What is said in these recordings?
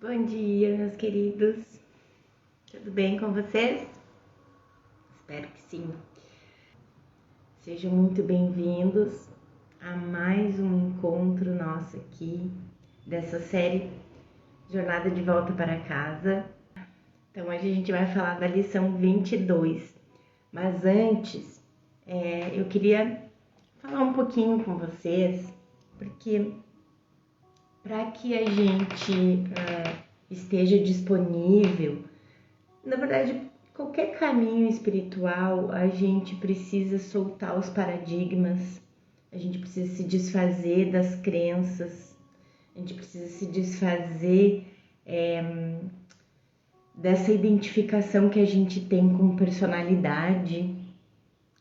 Bom dia, meus queridos. Tudo bem com vocês? Espero que sim. Sejam muito bem-vindos a mais um encontro nosso aqui dessa série Jornada de Volta para Casa. Então, hoje a gente vai falar da lição 22. Mas antes, eu queria falar um pouquinho com vocês, porque para que a gente esteja disponível, na verdade, qualquer caminho espiritual, a gente precisa soltar os paradigmas, a gente precisa se desfazer das crenças, a gente precisa se desfazer dessa identificação que a gente tem com personalidade,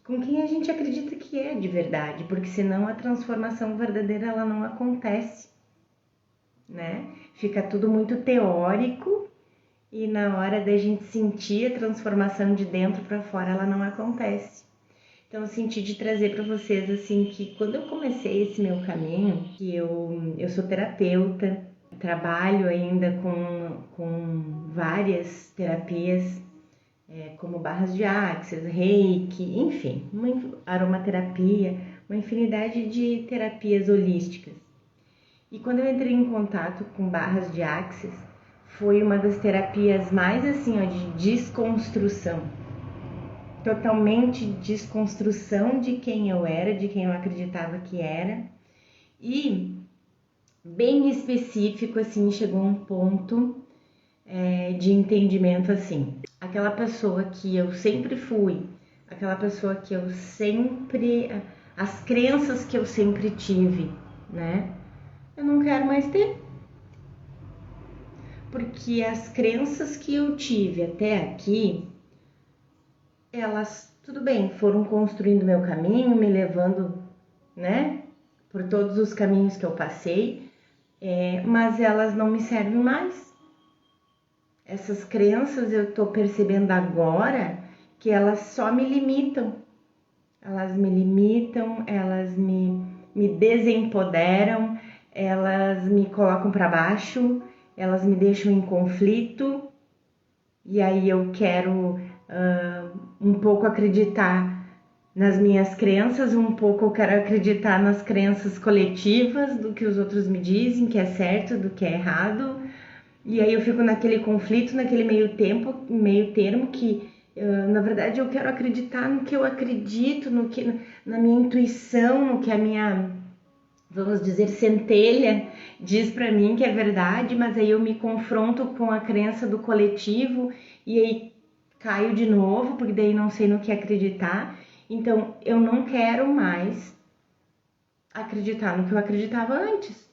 com quem a gente acredita que é de verdade, porque senão a transformação verdadeira ela não acontece, né? Fica tudo muito teórico e na hora da gente sentir a transformação de dentro para fora ela não acontece. Então eu senti de trazer para vocês assim que quando eu comecei esse meu caminho, que eu sou terapeuta, trabalho ainda com várias terapias, como barras de axis, reiki, enfim, uma aromaterapia, uma infinidade de terapias holísticas. E quando eu entrei em contato com barras de axis, foi uma das terapias mais assim, de desconstrução. Totalmente desconstrução de quem eu era, de quem eu acreditava que era. E bem específico, assim, chegou um ponto de entendimento assim. Aquela pessoa que eu sempre fui, aquela pessoa que eu sempre... As crenças que eu sempre tive, né? Eu não quero mais ter. Porque as crenças que eu tive até aqui, elas, tudo bem, foram construindo meu caminho, me levando, né, por todos os caminhos que eu passei, mas elas não me servem mais. Essas crenças eu tô percebendo agora que elas só me limitam. Elas me limitam, elas me desempoderam, elas me colocam para baixo, elas me deixam em conflito, e aí eu quero um pouco acreditar nas minhas crenças, um pouco eu quero acreditar nas crenças coletivas, do que os outros me dizem que é certo, do que é errado, e aí eu fico naquele conflito, naquele meio termo que na verdade eu quero acreditar no que eu acredito, na minha intuição, no que a minha, vamos dizer, centelha diz para mim que é verdade, mas aí eu me confronto com a crença do coletivo e aí caio de novo, porque daí não sei no que acreditar. Então eu não quero mais acreditar no que eu acreditava antes.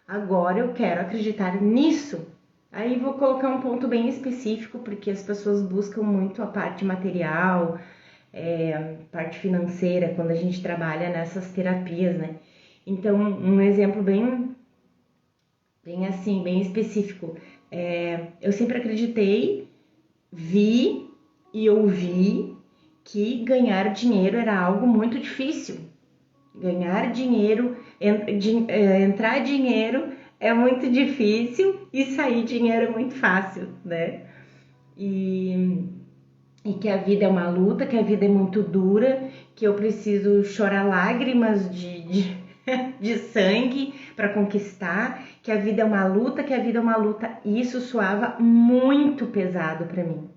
Agora eu quero acreditar nisso. Aí vou colocar um ponto bem específico, porque as pessoas buscam muito a parte material, parte financeira, quando a gente trabalha nessas terapias, né? Então, um exemplo bem assim, bem específico. Eu sempre acreditei, vi e ouvi que ganhar dinheiro era algo muito difícil. Ganhar dinheiro, entrar dinheiro é muito difícil e sair dinheiro é muito fácil, né? E que a vida é uma luta, que a vida é muito dura, que eu preciso chorar lágrimas de sangue para conquistar, que a vida é uma luta, que a vida é uma luta. E isso soava muito pesado para mim.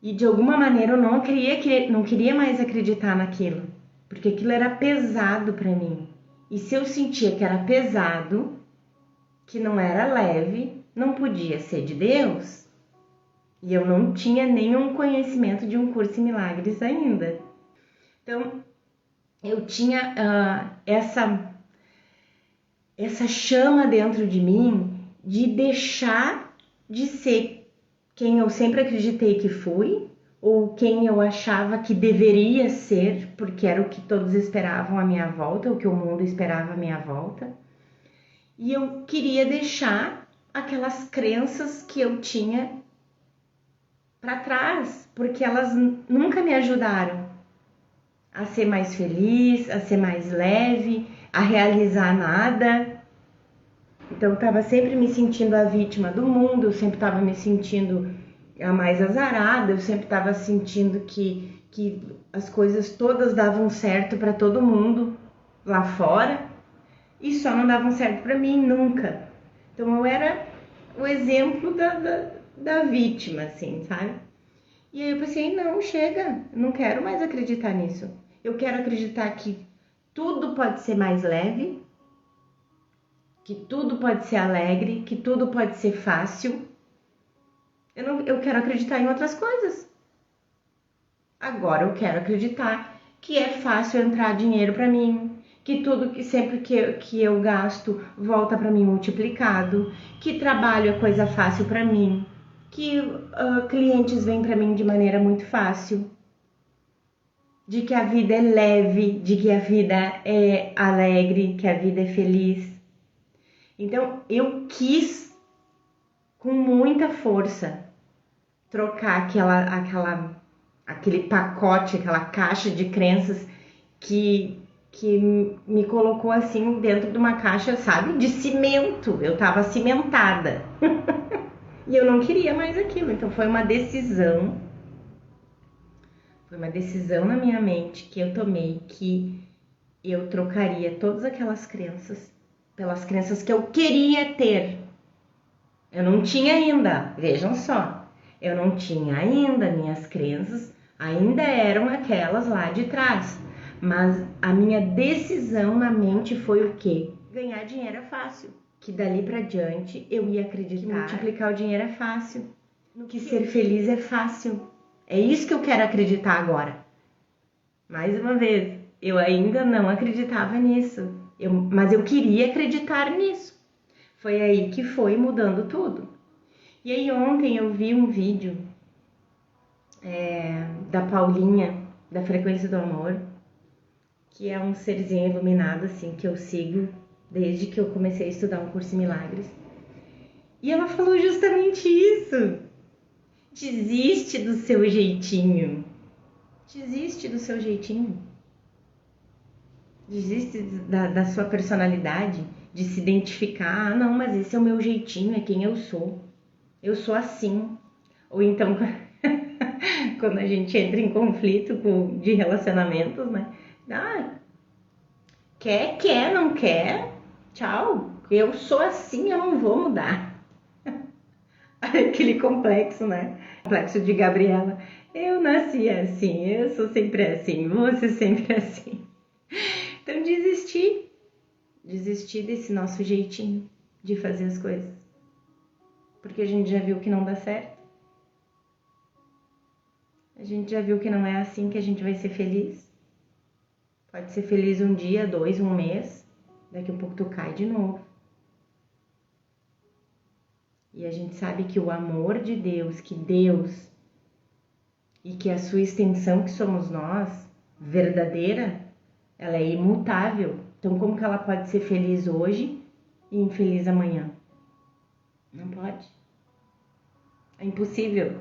E de alguma maneira eu não queria mais acreditar naquilo, porque aquilo era pesado para mim. E se eu sentia que era pesado, que não era leve, não podia ser de Deus. E eu não tinha nenhum conhecimento de um curso em milagres ainda. Então, eu tinha essa chama dentro de mim de deixar de ser quem eu sempre acreditei que fui, ou quem eu achava que deveria ser, porque era o que todos esperavam à minha volta, o que o mundo esperava à minha volta. E eu queria deixar aquelas crenças que eu tinha para trás, porque elas nunca me ajudaram a ser mais feliz, a ser mais leve, a realizar nada. Então eu estava sempre me sentindo a vítima do mundo, eu sempre estava me sentindo a mais azarada, eu sempre estava sentindo que as coisas todas davam certo para todo mundo lá fora e só não davam certo para mim nunca. Então eu era o exemplo da vítima, assim, sabe? E aí eu pensei, não, chega, eu não quero mais acreditar nisso. Eu quero acreditar que tudo pode ser mais leve, que tudo pode ser alegre, que tudo pode ser fácil. Eu quero acreditar em outras coisas. Agora eu quero acreditar que é fácil entrar dinheiro para mim, que tudo que sempre que eu gasto volta para mim multiplicado, que trabalho é coisa fácil para mim, que clientes vêm para mim de maneira muito fácil, de que a vida é leve, de que a vida é alegre, que a vida é feliz. Então eu quis com muita força trocar aquele pacote, aquela caixa de crenças que me colocou assim dentro de uma caixa, sabe, de cimento. Eu tava cimentada. E eu não queria mais aquilo. Então foi uma decisão na minha mente que eu tomei, que eu trocaria todas aquelas crenças pelas crenças que eu queria ter. Eu não tinha ainda, vejam só, eu não tinha ainda, minhas crenças ainda eram aquelas lá de trás. Mas a minha decisão na mente foi o quê? Ganhar dinheiro é fácil. Que dali pra diante eu ia acreditar que multiplicar o dinheiro é fácil. Que ser feliz é fácil. É isso que eu quero acreditar agora. Mais uma vez, eu ainda não acreditava nisso. Mas eu queria acreditar nisso. Foi aí que foi mudando tudo. E aí ontem eu vi um vídeo da Paulinha, da Frequência do Amor, que é um serzinho iluminado, assim, que eu sigo desde que eu comecei a estudar um curso em milagres. E ela falou justamente isso. Desiste do seu jeitinho. Desiste do seu jeitinho. Desiste da sua personalidade, de se identificar. Ah, não, mas esse é o meu jeitinho, é quem eu sou. Eu sou assim. Ou então, quando a gente entra em conflito de relacionamentos, né? Ah, quer, não quer? Tchau. Eu sou assim, eu não vou mudar. Aquele complexo, né? Complexo de Gabriela. Eu nasci assim, eu sou sempre assim, vou ser sempre assim. Então desistir desse nosso jeitinho de fazer as coisas. Porque a gente já viu que não dá certo. A gente já viu que não é assim que a gente vai ser feliz. Pode ser feliz um dia, 2, um mês. Daqui a pouco tu cai de novo. E a gente sabe que o amor de Deus, que Deus e que a sua extensão que somos nós, verdadeira, ela é imutável. Então como que ela pode ser feliz hoje e infeliz amanhã? Não pode. É impossível.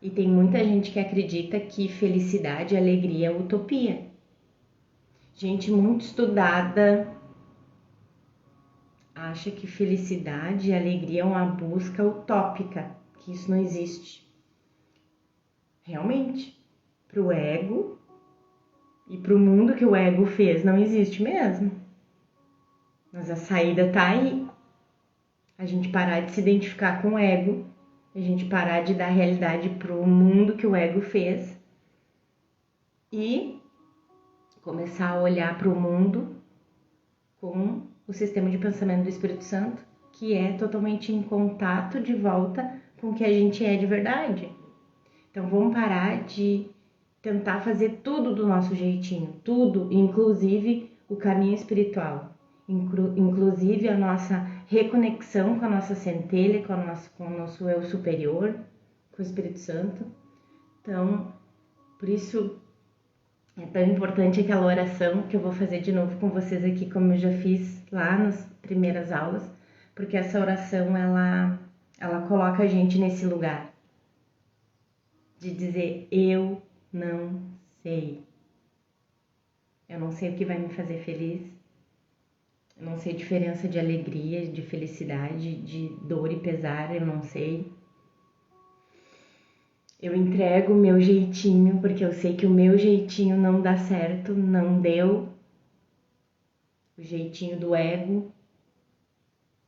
E tem muita gente que acredita que felicidade e alegria é utopia. Gente muito estudada acha que felicidade e alegria é uma busca utópica, que isso não existe. Realmente, para o ego e para o mundo que o ego fez, não existe mesmo. Mas a saída tá aí. A gente parar de se identificar com o ego, a gente parar de dar realidade para o mundo que o ego fez e começar a olhar para o mundo com o sistema de pensamento do Espírito Santo, que é totalmente em contato de volta com o que a gente é de verdade. Então vamos parar de tentar fazer tudo do nosso jeitinho, tudo, inclusive o caminho espiritual, inclusive a nossa reconexão com a nossa centelha, com o nosso eu superior, com o Espírito Santo. Então, por isso é tão importante aquela oração que eu vou fazer de novo com vocês aqui, como eu já fiz lá nas primeiras aulas, porque essa oração ela coloca a gente nesse lugar de dizer eu não sei. Eu não sei o que vai me fazer feliz. Eu não sei a diferença de alegria, de felicidade, de dor e pesar, eu não sei. Eu entrego o meu jeitinho, porque eu sei que o meu jeitinho não dá certo, não deu. O jeitinho do ego,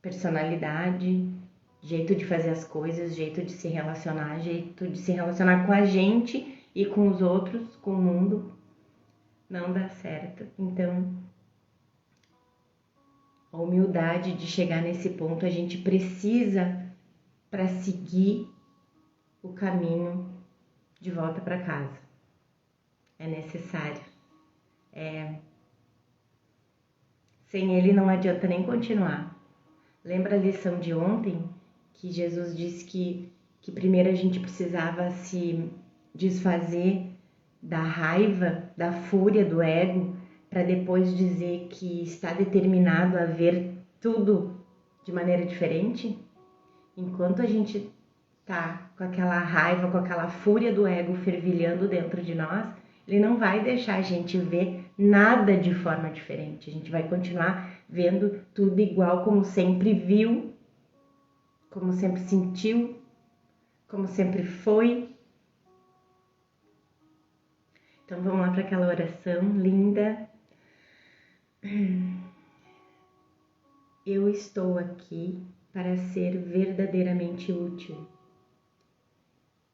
personalidade, jeito de fazer as coisas, jeito de se relacionar, jeito de se relacionar com a gente e com os outros, com o mundo, não dá certo. Então, a humildade de chegar nesse ponto a gente precisa para seguir o caminho de volta para casa. É necessário. Sem ele não adianta nem continuar. Lembra a lição de ontem que Jesus disse que primeiro a gente precisava se desfazer da raiva, da fúria do ego, para depois dizer que está determinado a ver tudo de maneira diferente? Enquanto a gente tá com aquela raiva, com aquela fúria do ego fervilhando dentro de nós, ele não vai deixar a gente ver nada de forma diferente. A gente vai continuar vendo tudo igual como sempre viu, como sempre sentiu, como sempre foi. Então vamos lá para aquela oração linda. Eu estou aqui para ser verdadeiramente útil.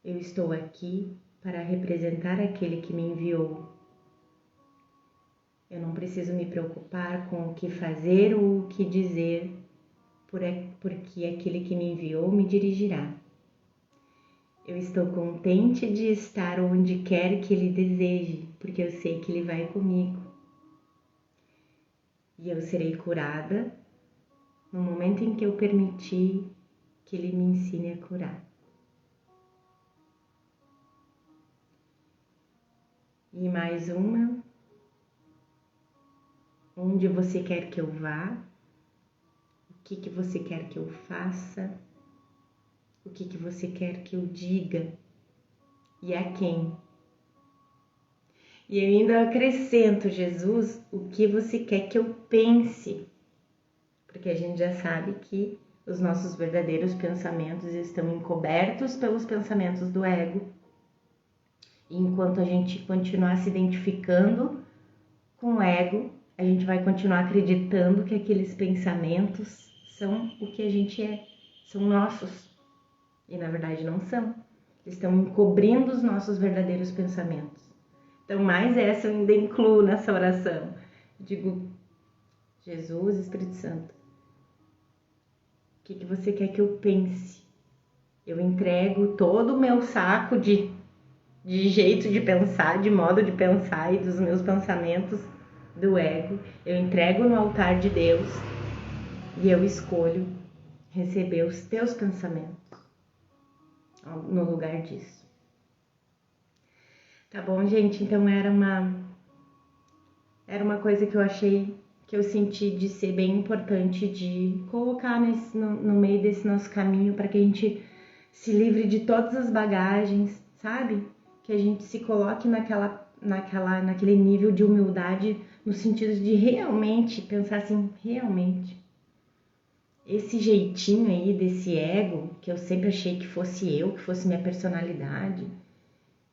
Eu estou aqui para representar aquele que me enviou. Eu não preciso me preocupar com o que fazer ou o que dizer, porque aquele que me enviou me dirigirá. Eu estou contente de estar onde quer que ele deseje, porque eu sei que ele vai comigo. E eu serei curada no momento em que eu permitir que ele me ensine a curar. E mais uma. Onde você quer que eu vá? O que você quer que eu faça? O que você quer que eu diga? E a quem? E eu ainda acrescento, Jesus, o que você quer que eu pense? Porque a gente já sabe que os nossos verdadeiros pensamentos estão encobertos pelos pensamentos do ego. E enquanto a gente continuar se identificando com o ego, a gente vai continuar acreditando que aqueles pensamentos são o que a gente é, são nossos. E na verdade não são. Estão encobrindo os nossos verdadeiros pensamentos. Então, mais essa eu ainda incluo nessa oração. Digo, Jesus, Espírito Santo, o que você quer que eu pense? Eu entrego todo o meu saco de jeito de pensar, de modo de pensar e dos meus pensamentos do ego. Eu entrego no altar de Deus e eu escolho receber os teus pensamentos no lugar disso. Tá bom, gente? Então era uma coisa que eu achei, que eu senti de ser bem importante de colocar no meio desse nosso caminho para que a gente se livre de todas as bagagens, sabe? Que a gente se coloque naquele nível de humildade no sentido de realmente pensar assim, realmente esse jeitinho aí desse ego, que eu sempre achei que fosse eu, que fosse minha personalidade,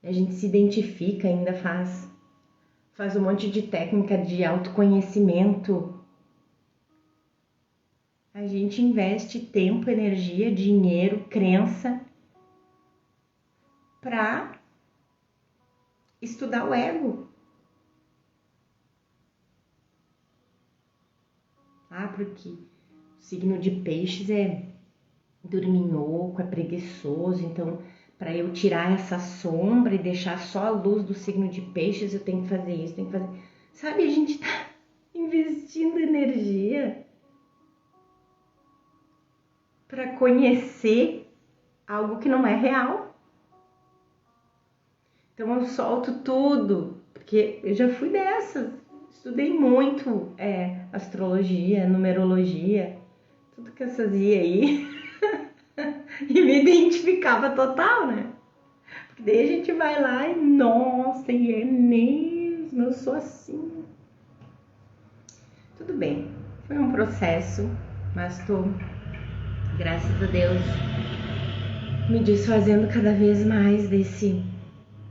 a gente se identifica, ainda faz um monte de técnica de autoconhecimento. A gente investe tempo, energia, dinheiro, crença para estudar o ego. Porque o signo de peixes é dorminhoco, é preguiçoso, então para eu tirar essa sombra e deixar só a luz do signo de peixes, eu tenho que fazer isso, tenho que fazer. Sabe, a gente tá investindo energia para conhecer algo que não é real. Então eu solto tudo, porque eu já fui dessas. Estudei muito astrologia, numerologia, tudo que essas ia aí. E me identificava total, né? Porque daí a gente vai lá e, nossa, e é mesmo, eu sou assim. Tudo bem. Foi um processo, mas estou, graças a Deus, me desfazendo cada vez mais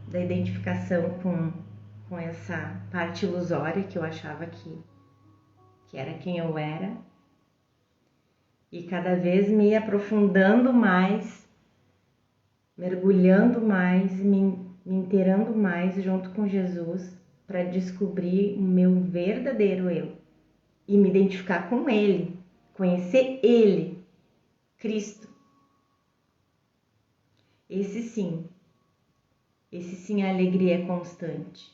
da identificação com essa parte ilusória que eu achava que era quem eu era, e cada vez me aprofundando mais, mergulhando mais, me inteirando mais junto com Jesus para descobrir o meu verdadeiro eu e me identificar com Ele, conhecer Ele, Cristo. Esse sim a alegria é constante,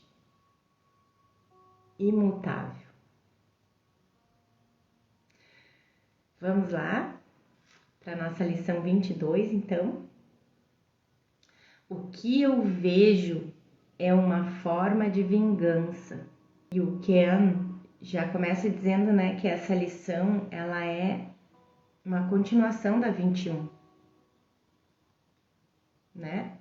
imutável. Vamos lá para a nossa lição 22, então. O que eu vejo é uma forma de vingança. E o Ken já começa dizendo, né, que essa lição ela é uma continuação da 21, né?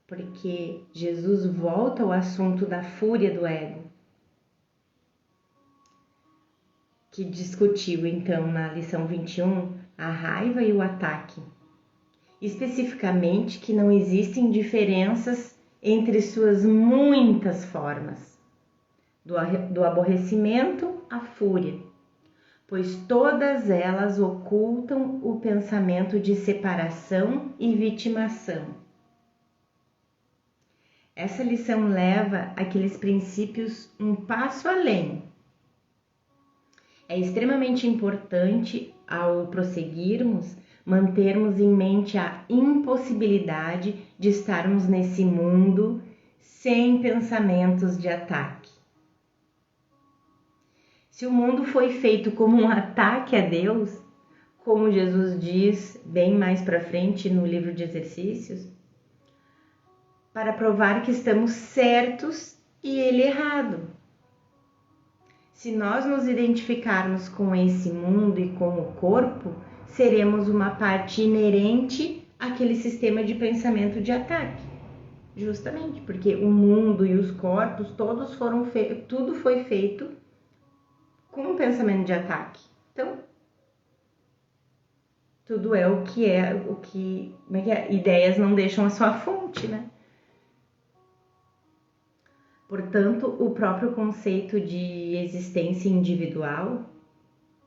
Porque Jesus volta ao assunto da fúria do ego, que discutiu então na lição 21 a raiva e o ataque. Especificamente que não existem diferenças entre suas muitas formas, do aborrecimento à fúria, pois todas elas ocultam o pensamento de separação e vitimação. Essa lição leva aqueles princípios um passo além. É extremamente importante, ao prosseguirmos, mantermos em mente a impossibilidade de estarmos nesse mundo sem pensamentos de ataque. Se o mundo foi feito como um ataque a Deus, como Jesus diz bem mais para frente no livro de exercícios, para provar que estamos certos e ele errado. Se nós nos identificarmos com esse mundo e com o corpo, seremos uma parte inerente àquele sistema de pensamento de ataque. Justamente porque o mundo e os corpos, tudo foi feito com um pensamento de ataque. Então, tudo é o que como é que é? Ideias não deixam a sua fonte, né? Portanto, o próprio conceito de existência individual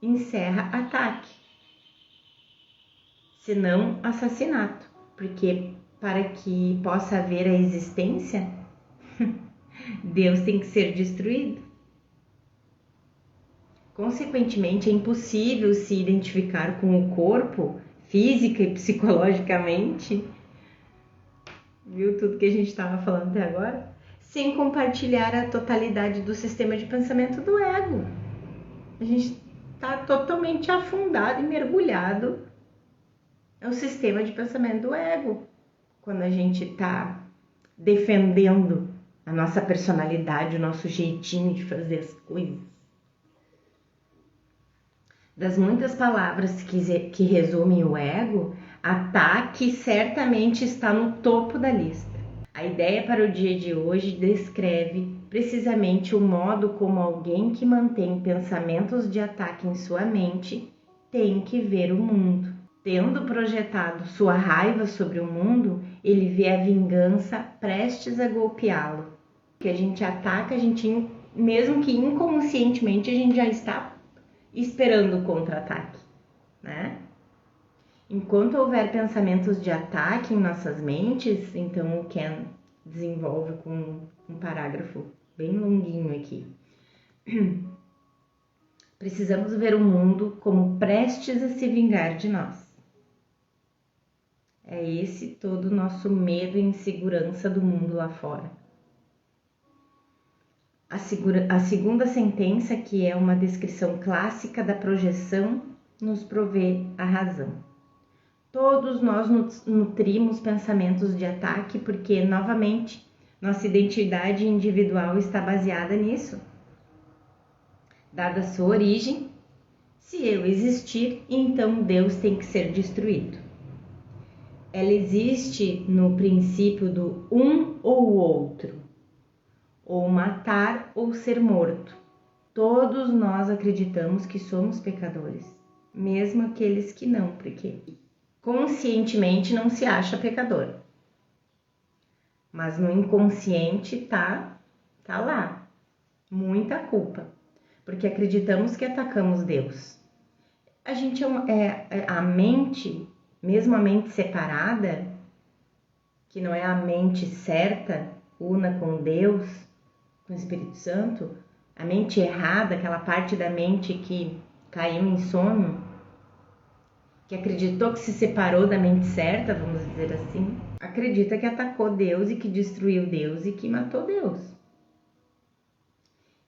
encerra ataque, se não assassinato, porque para que possa haver a existência, Deus tem que ser destruído. Consequentemente, é impossível se identificar com o corpo, física e psicologicamente, viu tudo que a gente estava falando até agora? Sem compartilhar a totalidade do sistema de pensamento do ego. A gente está totalmente afundado e mergulhado no sistema de pensamento do ego, quando a gente está defendendo a nossa personalidade, o nosso jeitinho de fazer as coisas. Das muitas palavras que resumem o ego, ataque certamente está no topo da lista. A ideia para o dia de hoje descreve precisamente o modo como alguém que mantém pensamentos de ataque em sua mente tem que ver o mundo. Tendo projetado sua raiva sobre o mundo, ele vê a vingança prestes a golpeá-lo. Que a gente ataca, mesmo que inconscientemente, a gente já está esperando o contra-ataque, né? Enquanto houver pensamentos de ataque em nossas mentes, então o Ken desenvolve com um parágrafo bem longuinho aqui. Precisamos ver o mundo como prestes a se vingar de nós. É esse todo o nosso medo e insegurança do mundo lá fora. A segunda sentença, que é uma descrição clássica da projeção, nos provê a razão. Todos nós nutrimos pensamentos de ataque porque, novamente, nossa identidade individual está baseada nisso. Dada a sua origem, se eu existir, então Deus tem que ser destruído. Ela existe no princípio do um ou outro, ou matar ou ser morto. Todos nós acreditamos que somos pecadores, mesmo aqueles que não, porque conscientemente não se acha pecador. Mas no inconsciente tá lá, muita culpa, porque acreditamos que atacamos Deus. A gente a mente, mesmo a mente separada, que não é a mente certa, una com Deus, com o Espírito Santo, a mente errada, aquela parte da mente que caiu em sono, que acreditou que se separou da mente certa, vamos dizer assim, acredita que atacou Deus e que destruiu Deus e que matou Deus.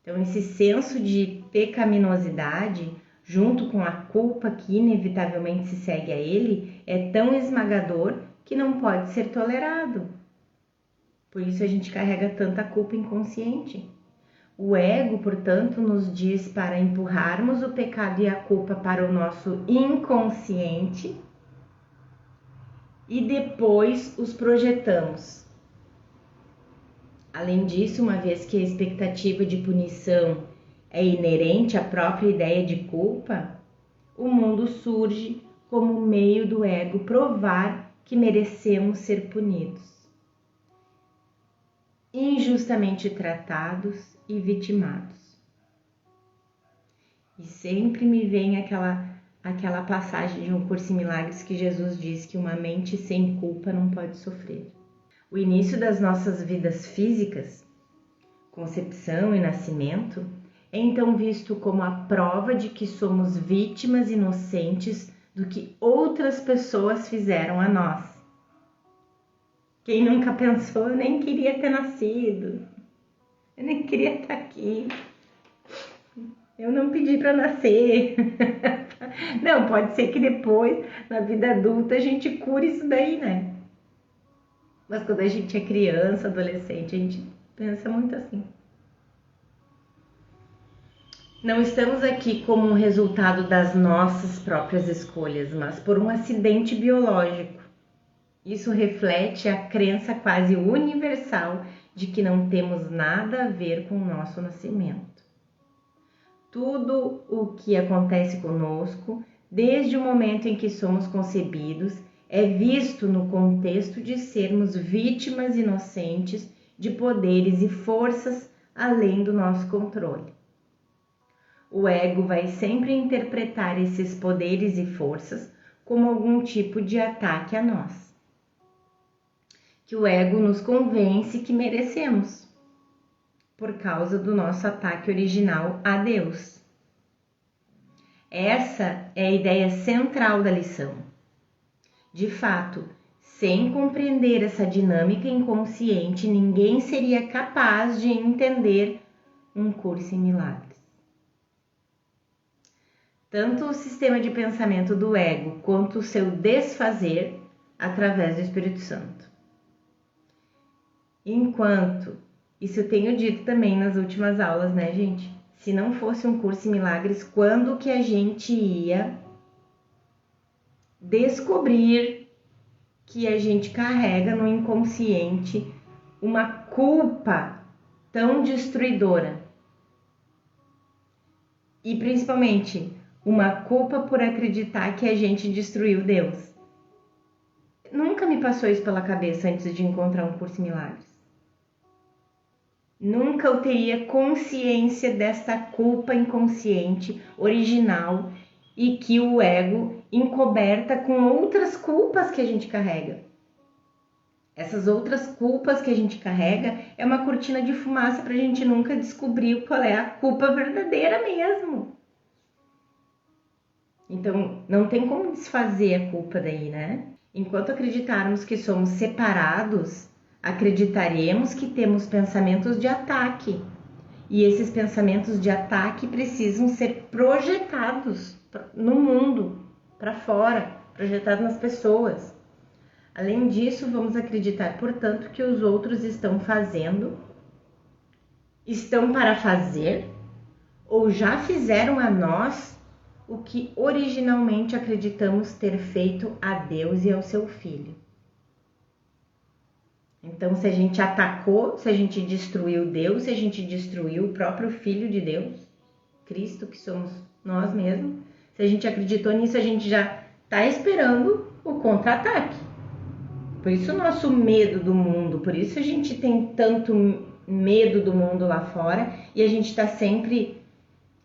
Então, esse senso de pecaminosidade, junto com a culpa que inevitavelmente se segue a ele, é tão esmagador que não pode ser tolerado. Por isso a gente carrega tanta culpa inconsciente. O ego, portanto, nos diz para empurrarmos o pecado e a culpa para o nosso inconsciente e depois os projetamos. Além disso, uma vez que a expectativa de punição é inerente à própria ideia de culpa, o mundo surge como meio do ego provar que merecemos ser punidos, injustamente tratados e vitimados. E sempre me vem aquela passagem de Um Curso em Milagres que Jesus diz que uma mente sem culpa não pode sofrer. O início das nossas vidas físicas, concepção e nascimento, é então visto como a prova de que somos vítimas inocentes do que outras pessoas fizeram a nós. Quem nunca pensou, eu nem queria ter nascido, eu nem queria estar aqui, eu não pedi para nascer. Não, pode ser que depois, na vida adulta, a gente cure isso daí, né? Mas quando a gente é criança, adolescente, a gente pensa muito assim. Não estamos aqui como um resultado das nossas próprias escolhas, mas por um acidente biológico. Isso reflete a crença quase universal de que não temos nada a ver com o nosso nascimento. Tudo o que acontece conosco, desde o momento em que somos concebidos, é visto no contexto de sermos vítimas inocentes de poderes e forças além do nosso controle. O ego vai sempre interpretar esses poderes e forças como algum tipo de ataque a nós, que o ego nos convence que merecemos, por causa do nosso ataque original a Deus. Essa é a ideia central da lição. De fato, sem compreender essa dinâmica inconsciente, ninguém seria capaz de entender Um Curso em Milagres. Tanto o sistema de pensamento do ego quanto o seu desfazer através do Espírito Santo. Enquanto, isso eu tenho dito também nas últimas aulas, né, gente? Se não fosse Um Curso em Milagres, quando que a gente ia descobrir que a gente carrega no inconsciente uma culpa tão destruidora? E principalmente, uma culpa por acreditar que a gente destruiu Deus. Nunca me passou isso pela cabeça antes de encontrar Um Curso em Milagres. Nunca eu teria consciência dessa culpa inconsciente, original, e que o ego encoberta com outras culpas que a gente carrega. Essas outras culpas que a gente carrega é uma cortina de fumaça para a gente nunca descobrir qual é a culpa verdadeira mesmo. Então, não tem como desfazer a culpa daí, né? Enquanto acreditarmos que somos separados, acreditaremos que temos pensamentos de ataque. E esses pensamentos de ataque precisam ser projetados no mundo, para fora, projetados nas pessoas. Além disso, vamos acreditar, portanto, que os outros estão fazendo, estão para fazer, ou já fizeram a nós o que originalmente acreditamos ter feito a Deus e ao seu Filho. Então, se a gente atacou, se a gente destruiu Deus, se a gente destruiu o próprio Filho de Deus, Cristo, que somos nós mesmos, se a gente acreditou nisso, a gente já está esperando o contra-ataque. Por isso o nosso medo do mundo, por isso a gente tem tanto medo do mundo lá fora e a gente está sempre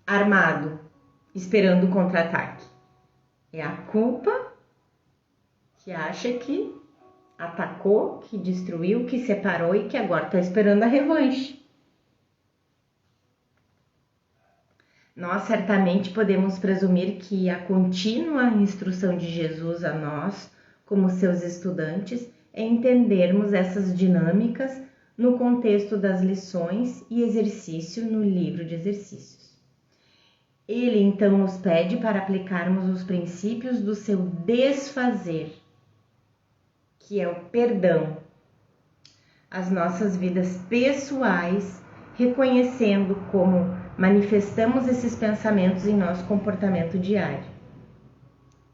armado, esperando o contra-ataque. É a culpa que acha que atacou, que destruiu, que separou e que agora está esperando a revanche. Nós certamente podemos presumir que a contínua instrução de Jesus a nós, como seus estudantes, é entendermos essas dinâmicas no contexto das lições e exercício no livro de exercícios. Ele então nos pede para aplicarmos os princípios do seu desfazer, que é o perdão, às nossas vidas pessoais, reconhecendo como manifestamos esses pensamentos em nosso comportamento diário.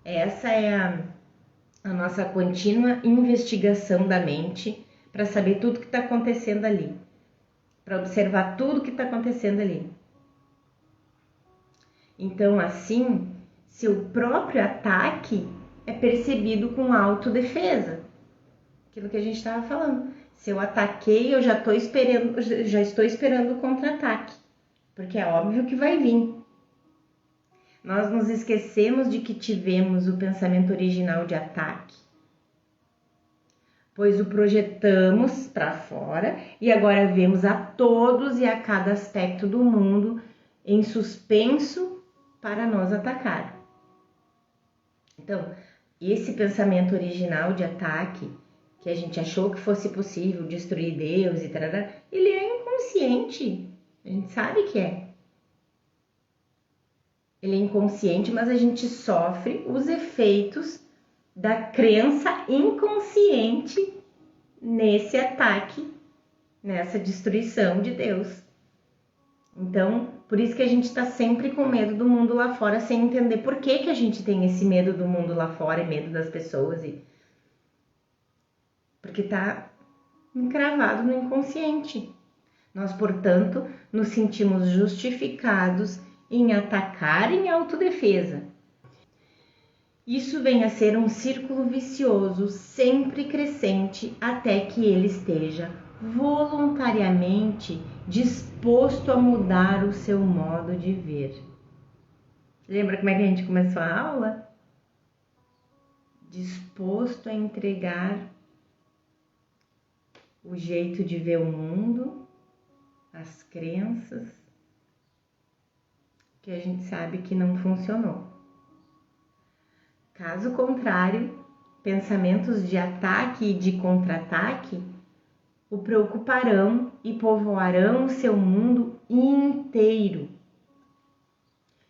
Essa é a nossa contínua investigação da mente para saber tudo que está acontecendo ali, para observar tudo que está acontecendo ali. Então, assim, seu próprio ataque é percebido com autodefesa. Aquilo que a gente estava falando. Se eu ataquei, eu já estou esperando o contra-ataque, porque é óbvio que vai vir. Nós nos esquecemos de que tivemos o pensamento original de ataque, pois o projetamos para fora e agora vemos a todos e a cada aspecto do mundo em suspenso para nos atacar. Então, esse pensamento original de ataque, que a gente achou que fosse possível destruir Deus e tal, ele é inconsciente, a gente sabe que é. Ele é inconsciente, mas a gente sofre os efeitos da crença inconsciente nesse ataque, nessa destruição de Deus. Então, por isso que a gente está sempre com medo do mundo lá fora, sem entender por que a gente tem esse medo do mundo lá fora e medo das pessoas. Porque está encravado no inconsciente. Nós, portanto, nos sentimos justificados em atacar em autodefesa. Isso vem a ser um círculo vicioso, sempre crescente, até que ele esteja voluntariamente disposto a mudar o seu modo de ver. Lembra como é que a gente começou a aula? Disposto a entregar o jeito de ver o mundo, as crenças, que a gente sabe que não funcionou. Caso contrário, pensamentos de ataque e de contra-ataque o preocuparão e povoarão o seu mundo inteiro.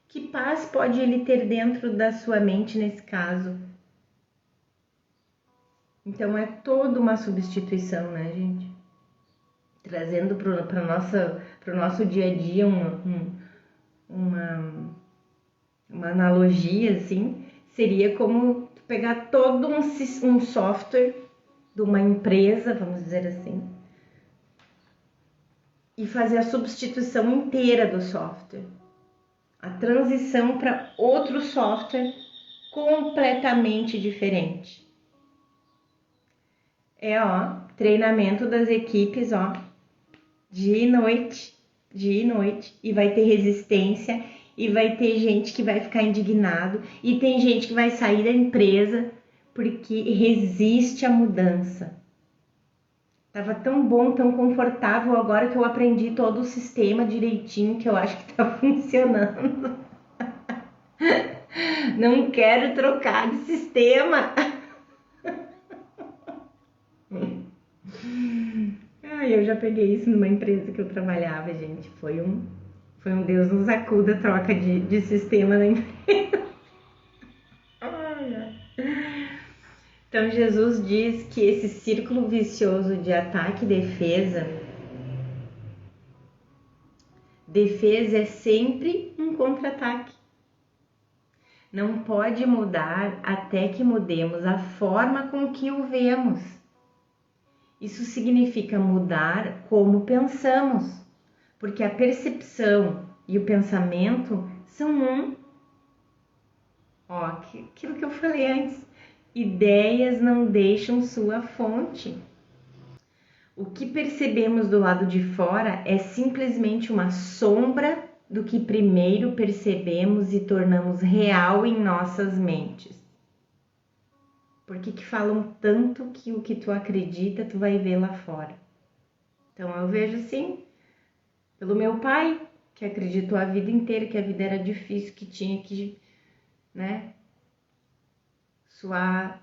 Que paz pode ele ter dentro da sua mente nesse caso? Então é toda uma substituição, né, gente? Trazendo para o nosso dia a dia uma analogia, assim, seria como pegar todo um software de uma empresa, vamos dizer assim, e fazer a substituição inteira do software. A transição para outro software completamente diferente. É, treinamento das equipes, dia e noite, e vai ter resistência, e vai ter gente que vai ficar indignado, e tem gente que vai sair da empresa porque resiste à mudança. Tava tão bom, tão confortável agora que eu aprendi todo o sistema direitinho, que eu acho que tá funcionando. Não quero trocar de sistema. Eu já peguei isso numa empresa que eu trabalhava, gente. Foi um Deus nos acuda a troca de sistema na empresa. Então Jesus diz que esse círculo vicioso de ataque e defesa é sempre um contra-ataque. Não pode mudar até que mudemos a forma com que o vemos. Isso significa mudar como pensamos, porque a percepção e o pensamento são um. Ó, aquilo que eu falei antes. Ideias não deixam sua fonte. O que percebemos do lado de fora é simplesmente uma sombra do que primeiro percebemos e tornamos real em nossas mentes. Por que falam tanto que o que tu acredita tu vai ver lá fora? Então eu vejo assim, pelo meu pai, que acreditou a vida inteira que a vida era difícil, que tinha que, né, suar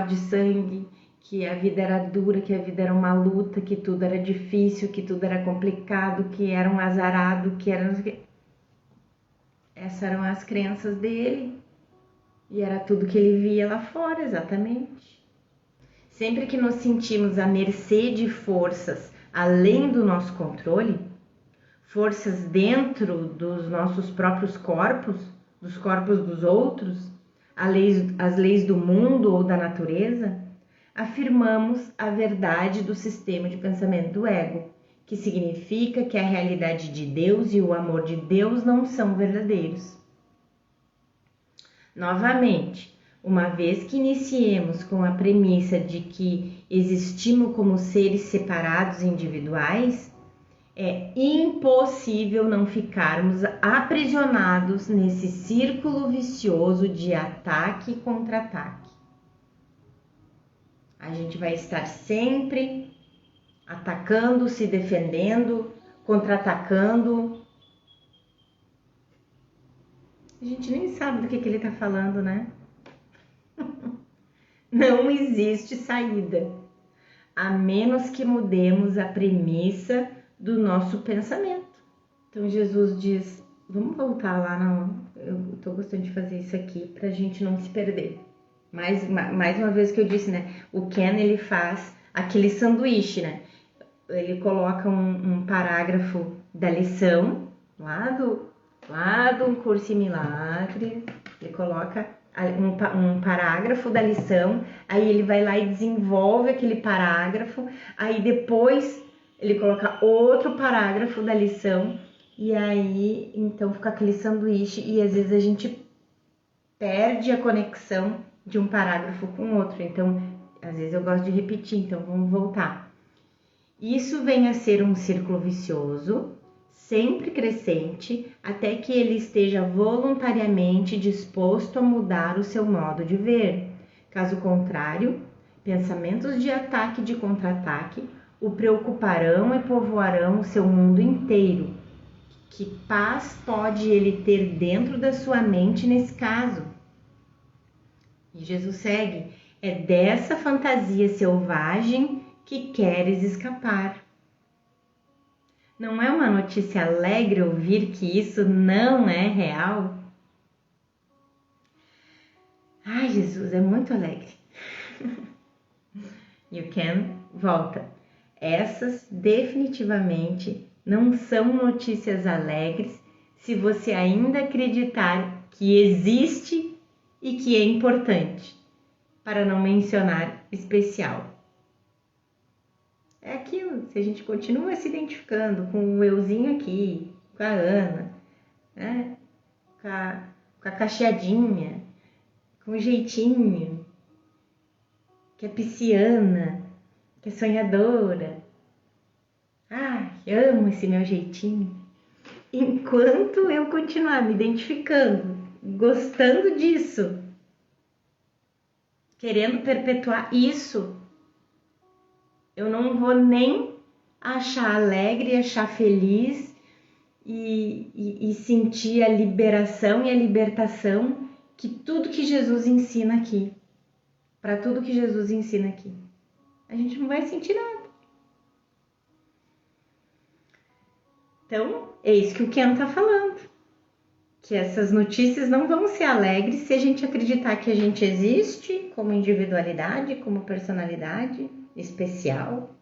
de sangue, que a vida era dura, que a vida era uma luta, que tudo era difícil, que tudo era complicado, que era um azarado, que era... Essas eram as crenças dele. E era tudo que ele via lá fora, exatamente. Sempre que nos sentimos à mercê de forças além do nosso controle, forças dentro dos nossos próprios corpos, dos corpos dos outros, as leis do mundo ou da natureza, afirmamos a verdade do sistema de pensamento do ego, que significa que a realidade de Deus e o amor de Deus não são verdadeiros. Novamente, uma vez que iniciemos com a premissa de que existimos como seres separados e individuais, é impossível não ficarmos aprisionados nesse círculo vicioso de ataque e contra-ataque. A gente vai estar sempre atacando, se defendendo, contra-atacando. A gente nem sabe do que ele está falando, né? Não existe saída, a menos que mudemos a premissa do nosso pensamento. Então Jesus diz, vamos voltar lá, não, eu estou gostando de fazer isso aqui para a gente não se perder. Mais uma vez que eu disse, né? O Ken, ele faz aquele sanduíche, né? Ele coloca um parágrafo da lição lá do Um Curso em Milagres, ele coloca um parágrafo da lição, aí ele vai lá e desenvolve aquele parágrafo, aí depois ele coloca outro parágrafo da lição, e aí então fica aquele sanduíche, e às vezes a gente perde a conexão de um parágrafo com o outro, então às vezes eu gosto de repetir, então vamos voltar. Isso vem a ser um círculo vicioso, sempre crescente, até que ele esteja voluntariamente disposto a mudar o seu modo de ver. Caso contrário, pensamentos de ataque e de contra-ataque o preocuparão e povoarão o seu mundo inteiro. Que paz pode ele ter dentro da sua mente nesse caso? E Jesus segue, é dessa fantasia selvagem que queres escapar. Não é uma notícia alegre ouvir que isso não é real? Ai, Jesus, é muito alegre. E o Ken volta. Essas definitivamente não são notícias alegres se você ainda acreditar que existe e que é importante, para não mencionar especial. É aquilo, se a gente continua se identificando com o euzinho aqui, com a Ana, né? com a cacheadinha, com o jeitinho, que é pisciana, que é sonhadora. Ai, amo esse meu jeitinho. Enquanto eu continuar me identificando, gostando disso, querendo perpetuar isso, eu não vou nem achar alegre, achar feliz e sentir a liberação e a libertação que tudo que Jesus ensina aqui, para tudo que Jesus ensina aqui, a gente não vai sentir nada. Então, é isso que o Ken está falando, que essas notícias não vão ser alegres se a gente acreditar que a gente existe como individualidade, como personalidade especial.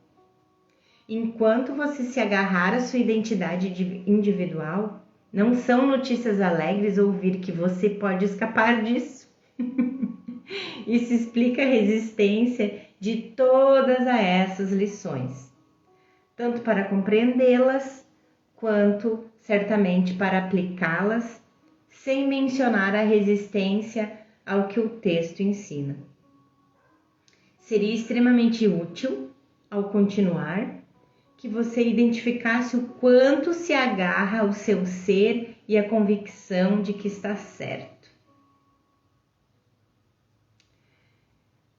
Enquanto você se agarrar à sua identidade individual, não são notícias alegres ouvir que você pode escapar disso. Isso explica a resistência de todas essas lições, tanto para compreendê-las quanto certamente para aplicá-las, sem mencionar a resistência ao que o texto ensina. Seria extremamente útil, ao continuar, que você identificasse o quanto se agarra ao seu ser e à convicção de que está certo.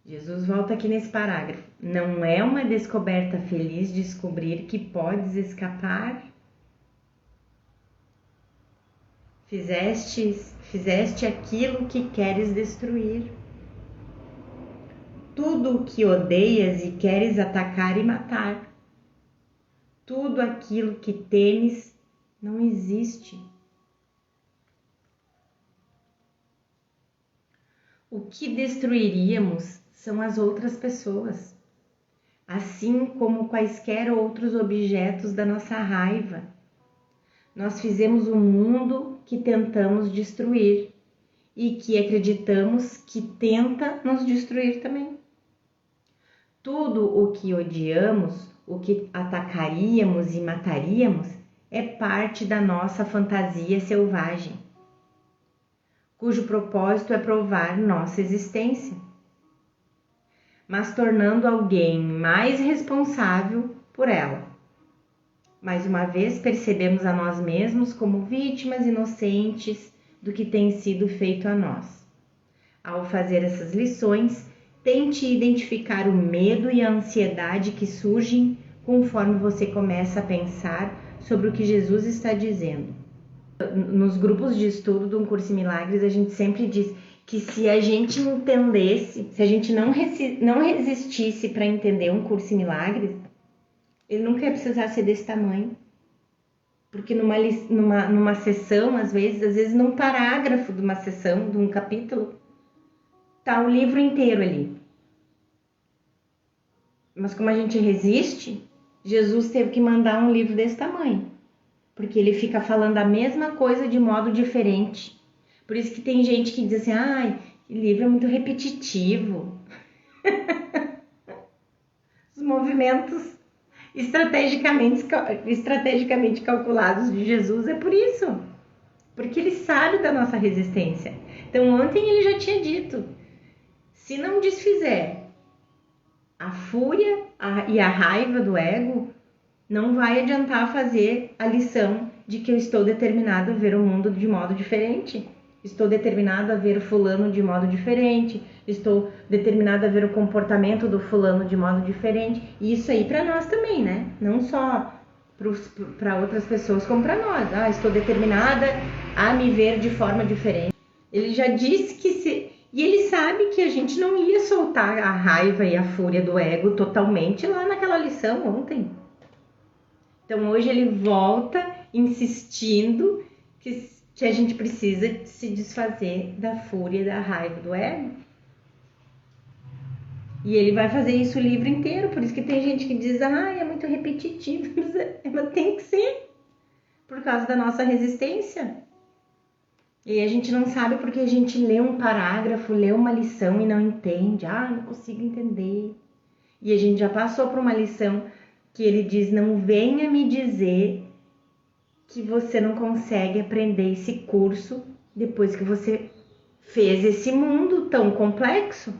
Jesus volta aqui nesse parágrafo. Não é uma descoberta feliz descobrir que podes escapar? Fizeste aquilo que queres destruir. Tudo o que odeias e queres atacar e matar. Tudo aquilo que temes não existe. O que destruiríamos são as outras pessoas, assim como quaisquer outros objetos da nossa raiva. Nós fizemos um mundo que tentamos destruir e que acreditamos que tenta nos destruir também. Tudo o que odiamos, o que atacaríamos e mataríamos, é parte da nossa fantasia selvagem, cujo propósito é provar nossa existência, mas tornando alguém mais responsável por ela. Mais uma vez, percebemos a nós mesmos como vítimas inocentes do que tem sido feito a nós. Ao fazer essas lições, tente identificar o medo e a ansiedade que surgem conforme você começa a pensar sobre o que Jesus está dizendo. Nos grupos de estudo do Curso em Milagres, a gente sempre diz que se a gente entendesse, se a gente não resistisse para entender um Curso em Milagres, ele nunca ia precisar ser desse tamanho. Porque numa sessão, às vezes num parágrafo de uma sessão, de um capítulo, tá o livro inteiro ali. Mas como a gente resiste, Jesus teve que mandar um livro desse tamanho. Porque ele fica falando a mesma coisa de modo diferente. Por isso que tem gente que diz assim, ai, o livro é muito repetitivo. Os movimentos estrategicamente calculados de Jesus é por isso. Porque ele sabe da nossa resistência. Então ontem ele já tinha dito, se não desfizer a fúria e a raiva do ego, não vai adiantar fazer a lição de que eu estou determinado a ver o mundo de modo diferente. Estou determinado a ver o fulano de modo diferente. Estou determinado a ver o comportamento do fulano de modo diferente. E isso aí para nós também, né? Não só para outras pessoas como para nós. Estou determinada a me ver de forma diferente. Ele já disse que e ele sabe que a gente não ia soltar a raiva e a fúria do ego totalmente lá naquela lição ontem. Então hoje ele volta insistindo que a gente precisa se desfazer da fúria e da raiva do ego. E ele vai fazer isso o livro inteiro, por isso que tem gente que diz, é muito repetitivo, mas tem que ser, por causa da nossa resistência. E a gente não sabe porque a gente lê um parágrafo, lê uma lição e não entende, não consigo entender. E a gente já passou por uma lição que ele diz, não venha me dizer que você não consegue aprender esse curso depois que você fez esse mundo tão complexo.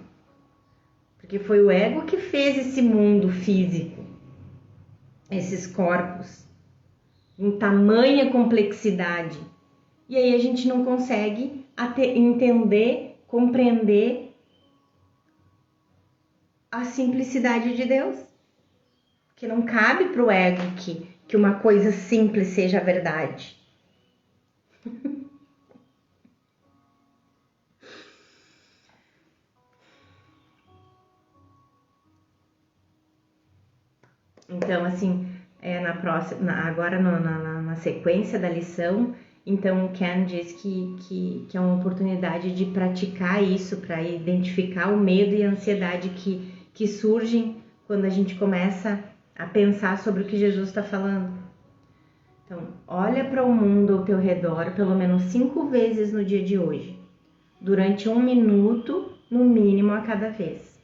Porque foi o ego que fez esse mundo físico, esses corpos, em tamanha complexidade. E aí a gente não consegue entender, compreender a simplicidade de Deus. Que não cabe para o ego que uma coisa simples seja a verdade. Então, assim, agora na sequência da lição, então o Ken diz que é uma oportunidade de praticar isso para identificar o medo e a ansiedade que surgem quando a gente começa a pensar sobre o que Jesus está falando. Então, olha para o mundo ao teu redor pelo menos 5 vezes no dia de hoje, durante 1 minuto, no mínimo a cada vez.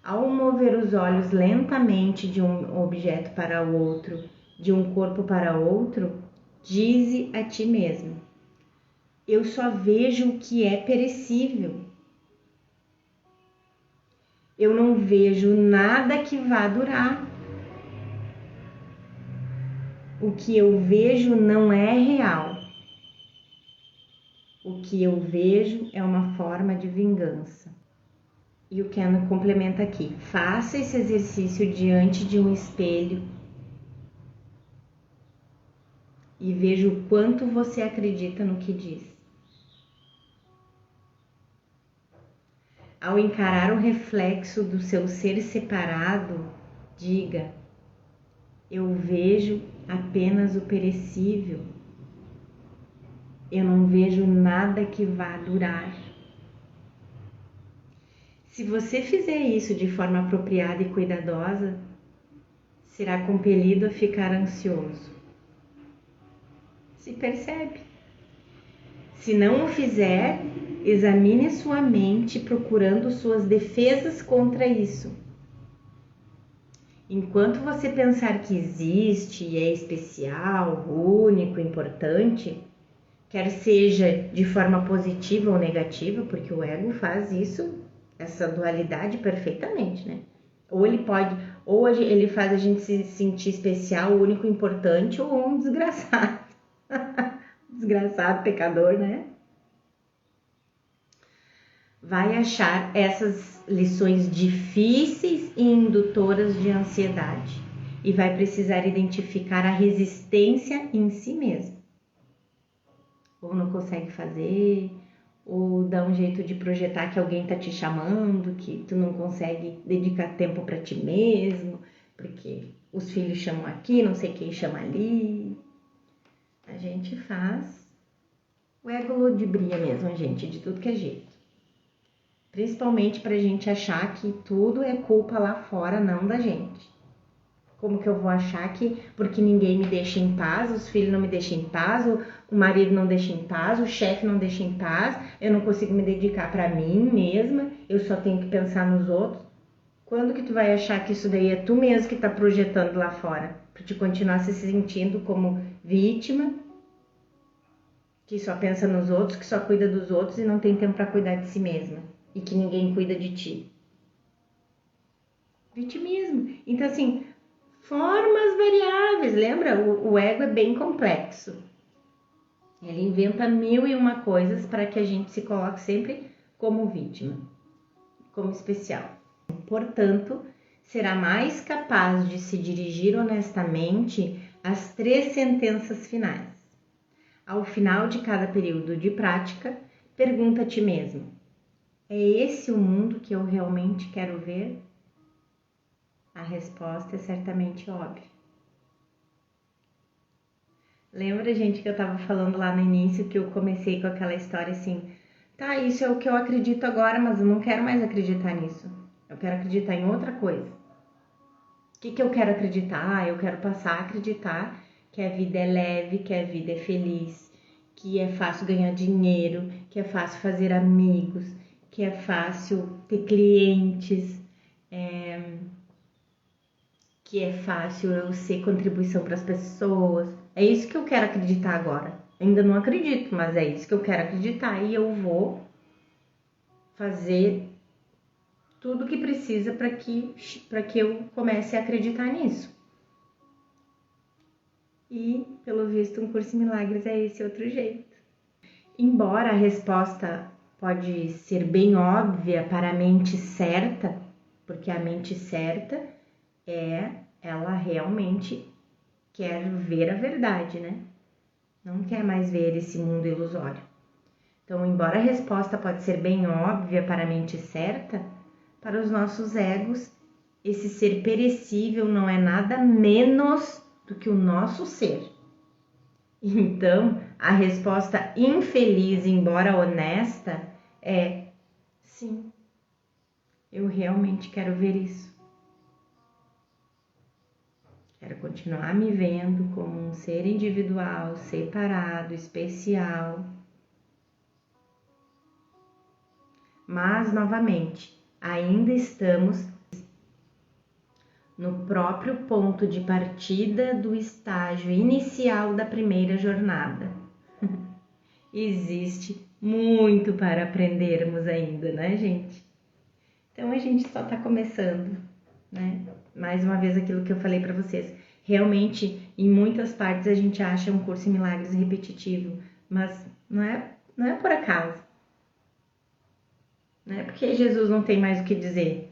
Ao mover os olhos lentamente de um objeto para o outro, de um corpo para outro, Dize a ti mesmo: eu só vejo o que é perecível. Eu não vejo nada que vá durar. O que eu vejo não é real. O que eu vejo é uma forma de vingança. E o Ken complementa aqui: faça esse exercício diante de um espelho e veja o quanto você acredita no que diz. Ao encarar o reflexo do seu ser separado, diga: eu vejo apenas o perecível. Eu não vejo nada que vá durar. Se você fizer isso de forma apropriada e cuidadosa, será compelido a ficar ansioso. Se percebe? Se não o fizer, examine sua mente procurando suas defesas contra isso. Enquanto você pensar que existe e é especial, único, importante, quer seja de forma positiva ou negativa, porque o ego faz isso, essa dualidade perfeitamente, né? Ou ele faz a gente se sentir especial, único, importante, ou um desgraçado. Desgraçado, pecador, né? Vai achar essas lições difíceis e indutoras de ansiedade e vai precisar identificar a resistência em si mesmo. Ou não consegue fazer, ou dá um jeito de projetar que alguém tá te chamando, que tu não consegue dedicar tempo para ti mesmo, porque os filhos chamam aqui, não sei quem chama ali. A gente faz o ego ludibria mesmo, gente, de tudo que é jeito. Principalmente pra gente achar que tudo é culpa lá fora, não da gente. Como que eu vou achar que porque ninguém me deixa em paz, os filhos não me deixam em paz, o marido não deixa em paz, o chefe não deixa em paz, eu não consigo me dedicar pra mim mesma, eu só tenho que pensar nos outros? Quando que tu vai achar que isso daí é tu mesmo que tá projetando lá fora? Pra te continuar se sentindo como vítima, que só pensa nos outros, que só cuida dos outros e não tem tempo pra cuidar de si mesma. E que ninguém cuida de ti. Vitimismo. Então, assim, formas variáveis. Lembra? O ego é bem complexo. Ele inventa 1001 coisas para que a gente se coloque sempre como vítima, como especial. Portanto, será mais capaz de se dirigir honestamente às 3 sentenças finais. Ao final de cada período de prática, pergunta a ti mesmo: é esse o mundo que eu realmente quero ver? A resposta é certamente óbvia. Lembra, gente, que eu tava falando lá no início que eu comecei com aquela história assim: tá, isso é o que eu acredito agora, mas eu não quero mais acreditar nisso. Eu quero acreditar em outra coisa. O que eu quero acreditar? Eu quero passar a acreditar que a vida é leve, que a vida é feliz, que é fácil ganhar dinheiro, que é fácil fazer amigos, que é fácil ter clientes, que é fácil eu ser contribuição para as pessoas. É isso que eu quero acreditar agora. Ainda não acredito, mas é isso que eu quero acreditar e eu vou fazer tudo o que precisa para que eu comece a acreditar nisso. E, pelo visto, um curso em milagres é esse outro jeito. Embora a resposta pode ser bem óbvia para a mente certa, porque a mente certa ela realmente quer ver a verdade, né? Não quer mais ver esse mundo ilusório. Então, embora a resposta pode ser bem óbvia para a mente certa, para os nossos egos, esse ser perecível não é nada menos do que o nosso ser. Então, a resposta infeliz, embora honesta, é: sim, eu realmente quero ver isso. Quero continuar me vendo como um ser individual, separado, especial. Mas, novamente, ainda estamos no próprio ponto de partida do estágio inicial da primeira jornada. Existe muito para aprendermos ainda, né, gente? Então a gente só está começando, né? Mais uma vez aquilo que eu falei para vocês. Realmente, em muitas partes a gente acha um curso em milagres repetitivo, mas não é por acaso. Não é porque Jesus não tem mais o que dizer.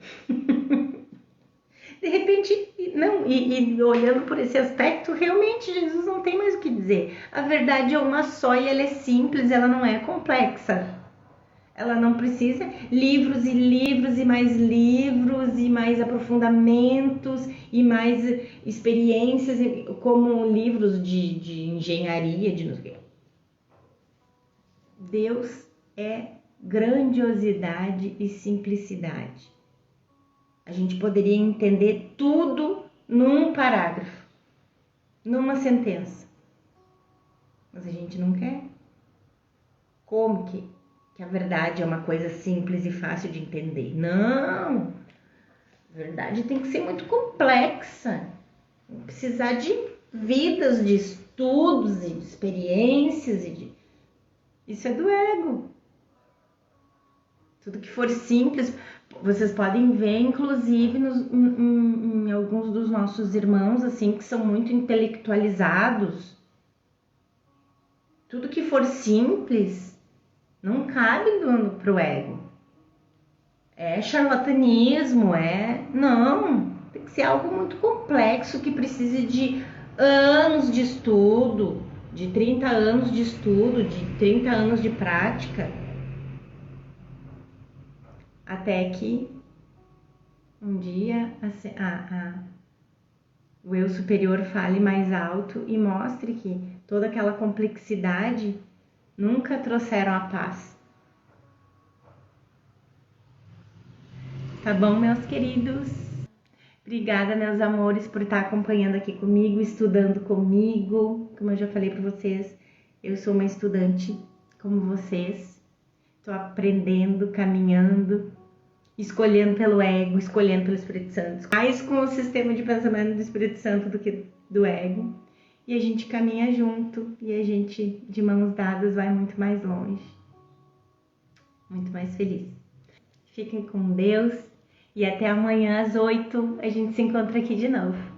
De repente, não, e olhando por esse aspecto, realmente Jesus não tem mais o que dizer. A verdade é uma só e ela é simples, ela não é complexa. Ela não precisa livros e livros e mais aprofundamentos e mais experiências, como livros de engenharia, de não sei o quê. Deus é grandiosidade e simplicidade. A gente poderia entender tudo num parágrafo, numa sentença. Mas a gente não quer. Como que a verdade é uma coisa simples e fácil de entender? Não! A verdade tem que ser muito complexa. Tem que precisar de vidas, de estudos e de experiências. Isso é do ego. Tudo que for simples, vocês podem ver, inclusive, em alguns dos nossos irmãos, assim, que são muito intelectualizados. Tudo que for simples não cabe pro ego. É charlatanismo, Não, tem que ser algo muito complexo, que precise de anos de estudo, de 30 anos de estudo, de 30 anos de prática. Até que um dia o eu superior fale mais alto e mostre que toda aquela complexidade nunca trouxeram a paz. Tá bom, meus queridos? Obrigada, meus amores, por estar acompanhando aqui comigo, estudando comigo. Como eu já falei para vocês, eu sou uma estudante como vocês. Estou aprendendo, caminhando, escolhendo pelo ego, escolhendo pelo Espírito Santo. Mais com o sistema de pensamento do Espírito Santo do que do ego. E a gente caminha junto e a gente, de mãos dadas, vai muito mais longe. Muito mais feliz. Fiquem com Deus e até amanhã às 8 a gente se encontra aqui de novo.